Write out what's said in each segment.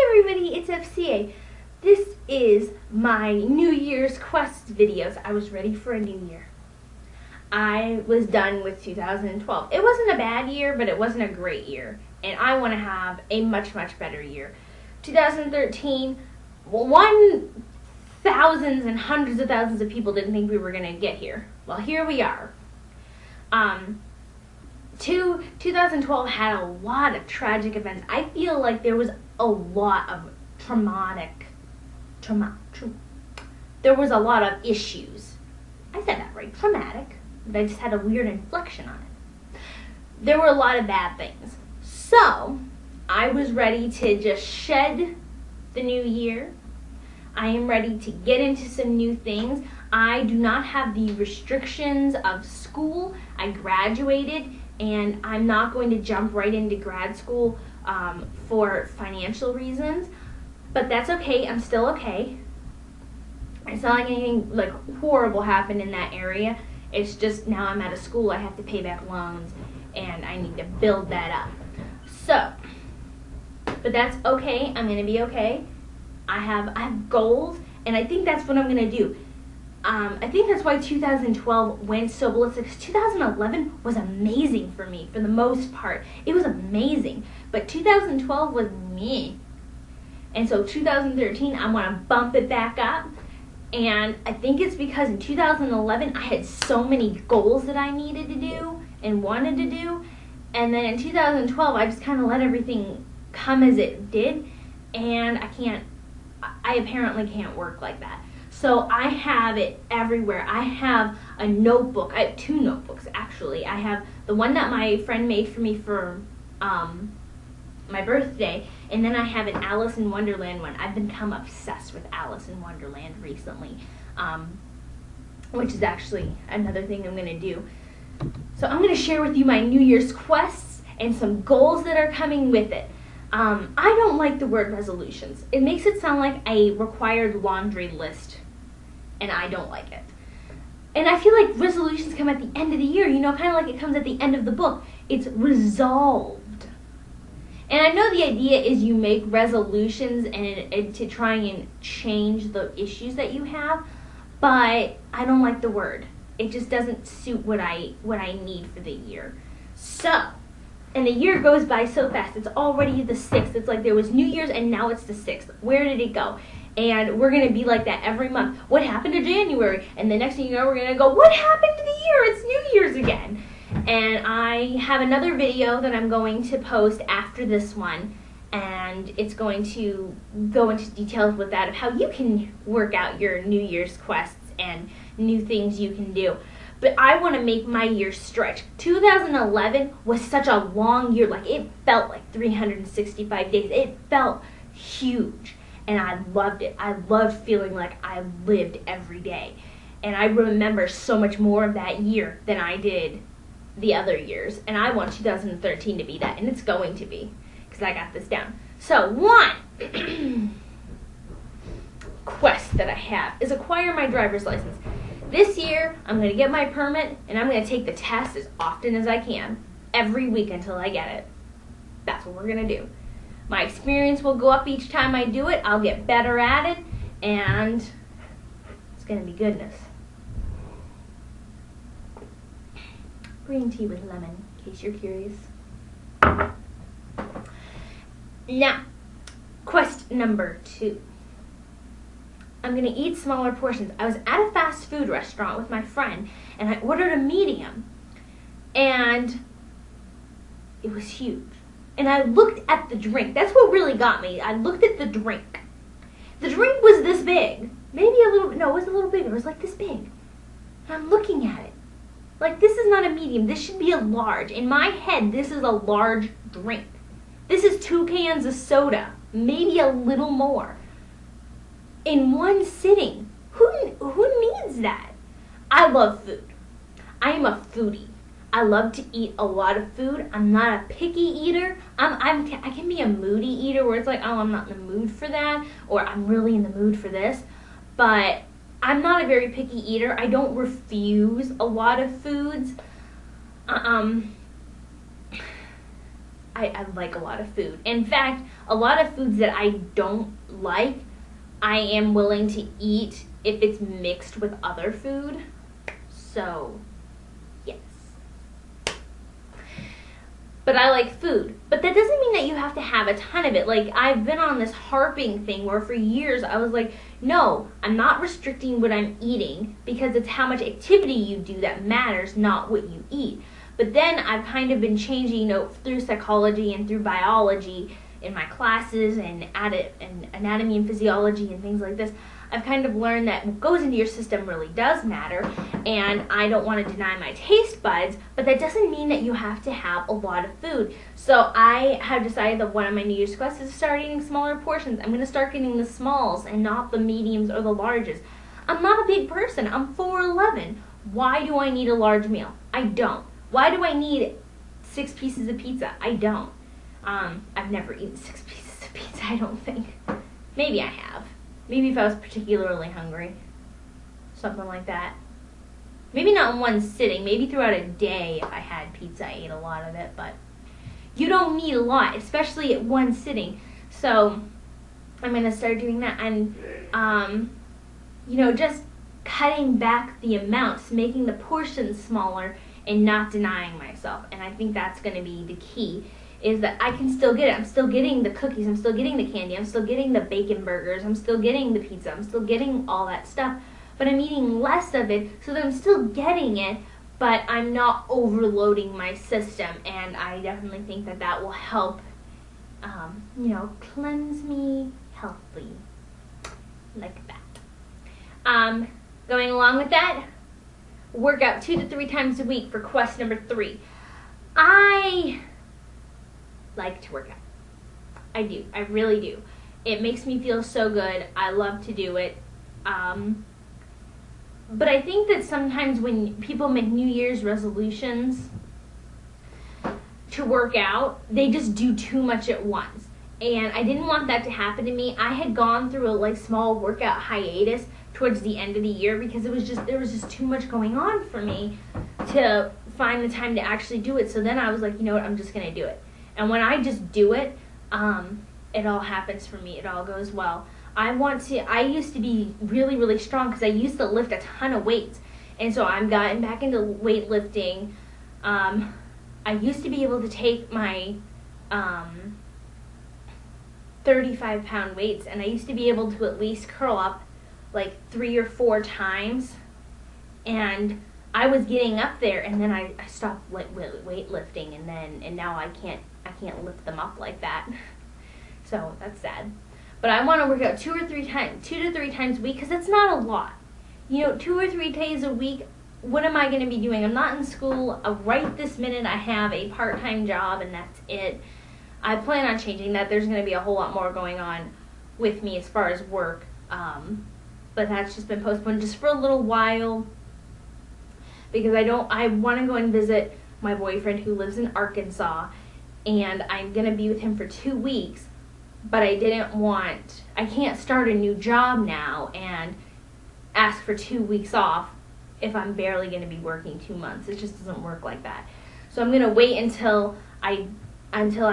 everybody, it's FCA. This is my New Year's Quest videos. I was ready for a new year. I was done with 2012. It wasn't a bad year, but it wasn't a great year. And I want to have a much, much better year. 2013, thousands and hundreds of thousands of people didn't think we were going to get here. Well, here we are. 2012 had a lot of tragic events. I feel like there was a lot of there was a lot of issues. I said that right, traumatic, but I just had a weird inflection on it. There were a lot of bad things. So, I was ready to just shed the new year. I am ready to get into some new things. I do not have the restrictions of school. I graduated, and I'm not going to jump right into grad school for financial reasons. But that's okay. I'm still okay. It's not like anything like horrible happened in that area. It's just now I'm out of school. I have to pay back loans, and I need to build that up. So, but that's okay. I'm going to be okay. I have goals, and I think that's what I'm going to do. I think that's why 2012 went so ballistic. 2011 was amazing for me, for the most part. It was amazing. But 2012 was meh. And so 2013, I want to bump it back up. And I think it's because in 2011, I had so many goals that I needed to do and wanted to do. And then in 2012, I just kind of let everything come as it did. And I apparently can't work like that. So I have it everywhere. I have a notebook. I have two notebooks, actually. I have the one that my friend made for me for my birthday, and then I have an Alice in Wonderland one. I've become obsessed with Alice in Wonderland recently, which is actually another thing I'm going to do. So I'm going to share with you my New Year's quests and some goals that are coming with it. I don't like the word resolutions. It makes it sound like a required laundry list, and I don't like it. And I feel like resolutions come at the end of the year, kind of like it comes at the end of the book. It's resolved. And I know the idea is you make resolutions and to try and change the issues that you have, but I don't like the word. It just doesn't suit what I need for the year. So, and the year goes by so fast. It's already the 6th. It's like there was New Year's and now it's the 6th. Where did it go? And we're going to be like that every month. What happened to January? And the next thing you know, we're going to go, what happened to the year? It's New Year's again. And I have another video that I'm going to post after this one, and it's going to go into details with that of how you can work out your New Year's quests and new things you can do. But I want to make my year stretch. 2011 was such a long year. Like, it felt like 365 days. It felt huge, and I loved it. I loved feeling like I lived every day. And I remember so much more of that year than I did the other years, and I want 2013 to be that, and it's going to be, because I got this down. So, one quest that I have is acquire my driver's license. This year, I'm going to get my permit, and I'm going to take the test as often as I can, every week until I get it. That's what we're going to do. My experience will go up each time I do it. I'll get better at it, and it's going to be goodness. Green tea with lemon, in case you're curious. Now, quest number 2. I'm going to eat smaller portions. I was at a fast food restaurant with my friend, and I ordered a medium, and it was huge. And I looked at the drink. That's what really got me. I looked at the drink. The drink was this big. Maybe a little, no, it was a little bigger. It was like this big. And I'm looking at it. Like, this is not a medium. This should be a large. In my head, this is a large drink. This is 2 cans of soda, maybe a little more, in one sitting. Who needs that? I love food. I am a foodie. I love to eat a lot of food. I'm not a picky eater. I can be a moody eater where it's like, oh, I'm not in the mood for that, or I'm really in the mood for this. But I'm not a very picky eater. I don't refuse a lot of foods. I I like a lot of food. In fact, a lot of foods that I don't like, I am willing to eat if it's mixed with other food. So, yes. But I like food. But that doesn't mean that you have to have a ton of it. Like, I've been on this harping thing where for years I was like, no, I'm not restricting what I'm eating because it's how much activity you do that matters, not what you eat. But then I've kind of been changing, through psychology and through biology in my classes and anatomy and physiology and things like this. I've kind of learned that what goes into your system really does matter, and I don't want to deny my taste buds, but that doesn't mean that you have to have a lot of food. So I have decided that one of my New Year's quests is to start eating smaller portions. I'm going to start getting the smalls and not the mediums or the larges. I'm not a big person. I'm 4'11". Why do I need a large meal? I don't. Why do I need 6 pieces of pizza? I don't. I've never eaten 6 pieces of pizza, I don't think. Maybe I have. Maybe if I was particularly hungry. Something like that. Maybe not in one sitting. Maybe throughout a day if I had pizza, I ate a lot of it. But you don't need a lot, especially at one sitting. So I'm going to start doing that. And, just cutting back the amounts, making the portions smaller, and not denying myself. And I think that's going to be the key, is that I can still get it. I'm still getting the cookies, I'm still getting the candy, I'm still getting the bacon burgers, I'm still getting the pizza, I'm still getting all that stuff, but I'm eating less of it so that I'm still getting it, but I'm not overloading my system. And I definitely think that that will help, cleanse me healthily, like that. Going along with that, work out 2 to 3 times a week for quest number 3. I like to work out. I do. I really do. It makes me feel so good. I love to do it. But I think that sometimes when people make New Year's resolutions to work out, they just do too much at once. And I didn't want that to happen to me. I had gone through a small workout hiatus towards the end of the year because there was just too much going on for me to find the time to actually do it. So then I was like, you know what, I'm just going to do it. And when I just do it, it all happens for me. It all goes well. I used to be really, really strong because I used to lift a ton of weights. And so I've gotten back into weightlifting. I used to be able to take my 35-pound weights, and I used to be able to at least curl up 3 or 4 times. And I was getting up there, and then I stopped weightlifting, and now I can't lift them up like that. So that's sad. But I want to work out 2 to 3 times a week because it's not a lot. 2 or 3 days a week. What am I going to be doing? I'm not in school. Right this minute, I have a part-time job, and that's it. I plan on changing that. There's going to be a whole lot more going on with me as far as work. But that's just been postponed just for a little while because I want to go and visit my boyfriend who lives in Arkansas, and I'm going to be with him for 2 weeks, but I can't start a new job now and ask for 2 weeks off if I'm barely going to be working 2 months. It just doesn't work like that. So I'm going to wait until I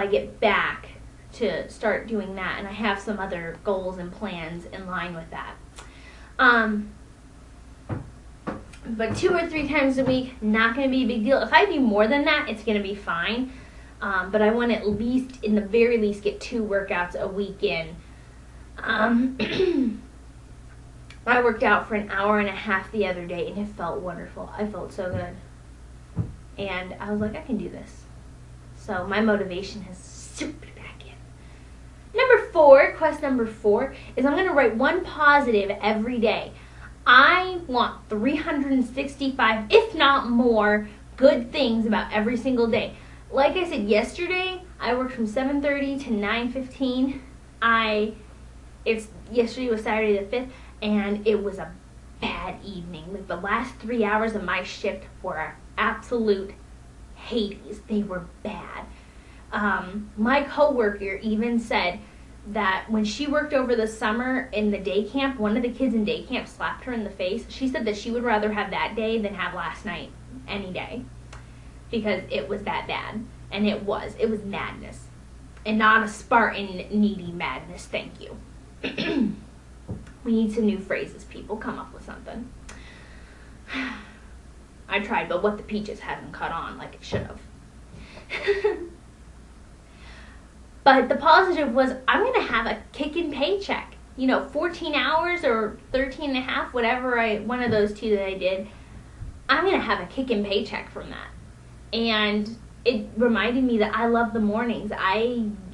get back to start doing that, and I have some other goals and plans in line with that. But 2 or 3 times a week, not going to be a big deal. If I do more than that, it's going to be fine. But I want to at least, in the very least, get 2 workouts a week in. I worked out for an hour and a half the other day, and it felt wonderful. I felt so good. And I was like, I can do this. So my motivation has souped back in. Quest number 4, is I'm going to write 1 positive every day. I want 365, if not more, good things about every single day. Like I said yesterday, I worked from 7:30 to 9:15. Yesterday was Saturday the 5th, and it was a bad evening. The last 3 hours of my shift were absolute Hades. They were bad. My coworker even said that when she worked over the summer in the day camp, one of the kids in day camp slapped her in the face. She said that she would rather have that day than have last night any day because it was that bad. And it was madness. And not a Spartan needy madness, thank you. We need some new phrases, people. Come up with something. I tried, but what the peaches hasn't caught on like it should have. But the positive was I'm going to have a kicking paycheck. 14 hours or 13 and a half, whatever one of those two that I did, I'm going to have a kicking paycheck from that. And it reminded me that I love the mornings.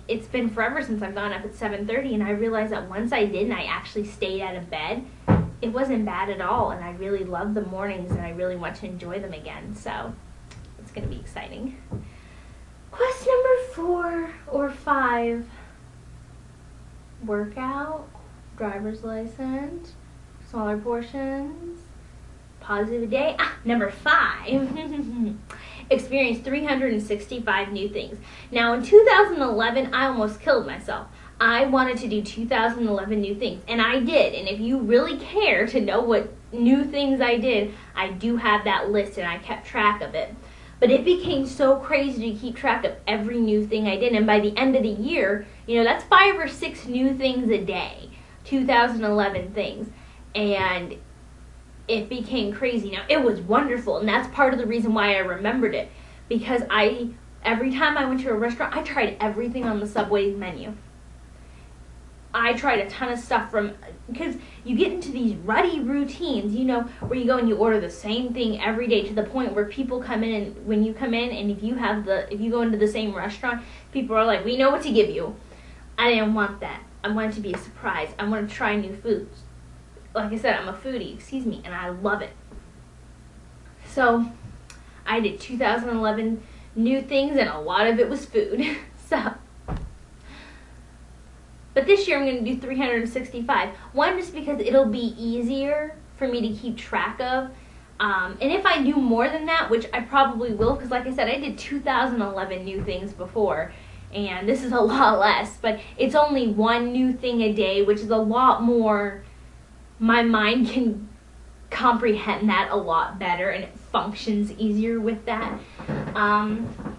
It's been forever since I've gone up at 7:30, and I realized that once I did and I actually stayed out of bed, it wasn't bad at all, and I really love the mornings, and I really want to enjoy them again. So it's going to be exciting. Quest number 4 or 5. Workout, driver's license, smaller portions, positive day. Number 5. Experience 365 new things. Now in 2011, I almost killed myself. I wanted to do 2011 new things, and I did. And if you really care to know what new things I did, I do have that list, and I kept track of it. But it became so crazy to keep track of every new thing I did. And by the end of the year, that's 5 or 6 new things a day, 2011 things. And it became crazy. Now, it was wonderful, and that's part of the reason why I remembered it. Because every time I went to a restaurant, I tried everything on the Subway menu. I tried a ton of stuff because you get into these rutty routines, where you go and you order the same thing every day to the point where people come in, and when you come in and if you go into the same restaurant, people are like, we know what to give you. I didn't want that. I wanted to be a surprise. I want to try new foods. Like I said, I'm a foodie, and I love it. So I did 2011 new things, and a lot of it was food. But this year I'm going to do 365. One, just because it'll be easier for me to keep track of. And if I do more than that, which I probably will, because like I said, I did 2011 new things before. And this is a lot less. But it's only one new thing a day, which is a lot more. My mind can comprehend that a lot better, and it functions easier with that.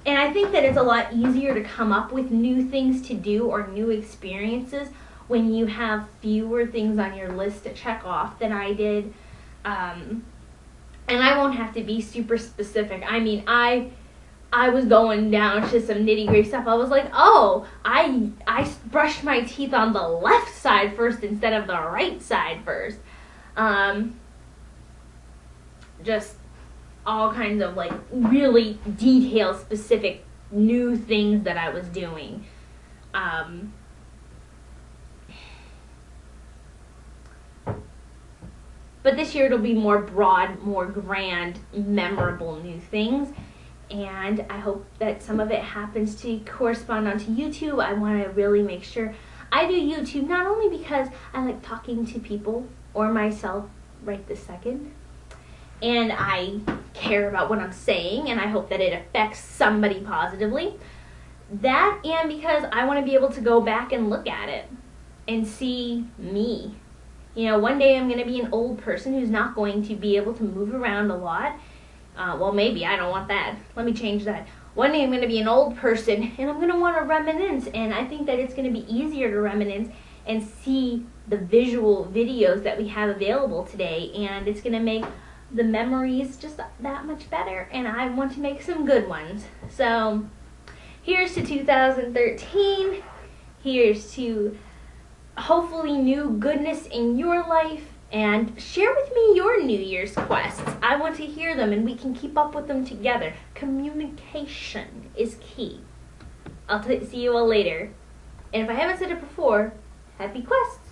And I think that it's a lot easier to come up with new things to do or new experiences when you have fewer things on your list to check off than I did. And I won't have to be super specific. I mean, I was going down to some nitty-gritty stuff. I was like, oh, I brushed my teeth on the left side first instead of the right side first. Just all kinds of really detail specific new things that I was doing. But this year it'll be more broad, more grand, memorable new things. And I hope that some of it happens to correspond onto YouTube. I want to really make sure I do YouTube, not only because I like talking to people or myself right this second, and I care about what I'm saying, and I hope that it affects somebody positively. That, and because I want to be able to go back and look at it and see me. One day I'm going to be an old person who's not going to be able to move around a lot. Well, maybe. I don't want that. Let me change that. One day I'm going to be an old person, and I'm going to want to reminisce, and I think that it's going to be easier to reminisce and see the visual videos that we have available today, and it's going to make the memories just that much better, and I want to make some good ones. So here's to 2013. Here's to hopefully new goodness in your life, and share with me your New Year's quests. I want to hear them, and we can keep up with them together. Communication is key. I'll see you all later. And if I haven't said it before, happy quests.